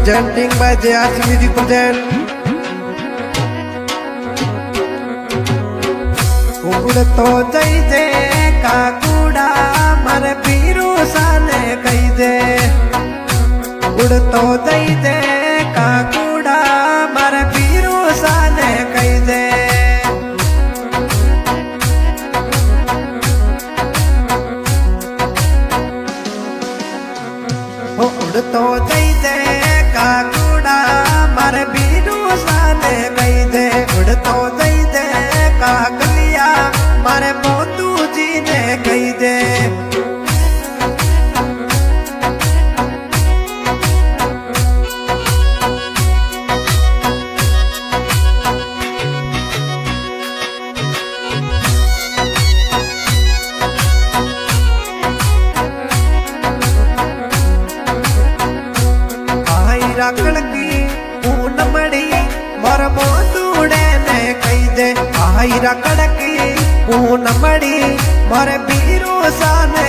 presenting by JRC Music present. ઉડતો જઈ દે કાકુડા મારે પીરુ સાને કહી દે. ઉડતો જઈ દે કાકુડા મારે પીરુ સાને કહી દે. ઉડતો જઈ દે કાકુડા મારે પીરુ સાને કહી દે. ઉડતો જઈ દે કાકલિયા મારે પોતુજીને કહી દે. રાખડકી પૂનમડી મોર મોતુડે ને કહી દે. આઈ રાખડકી પૂનમડી મોર પીરુ સાને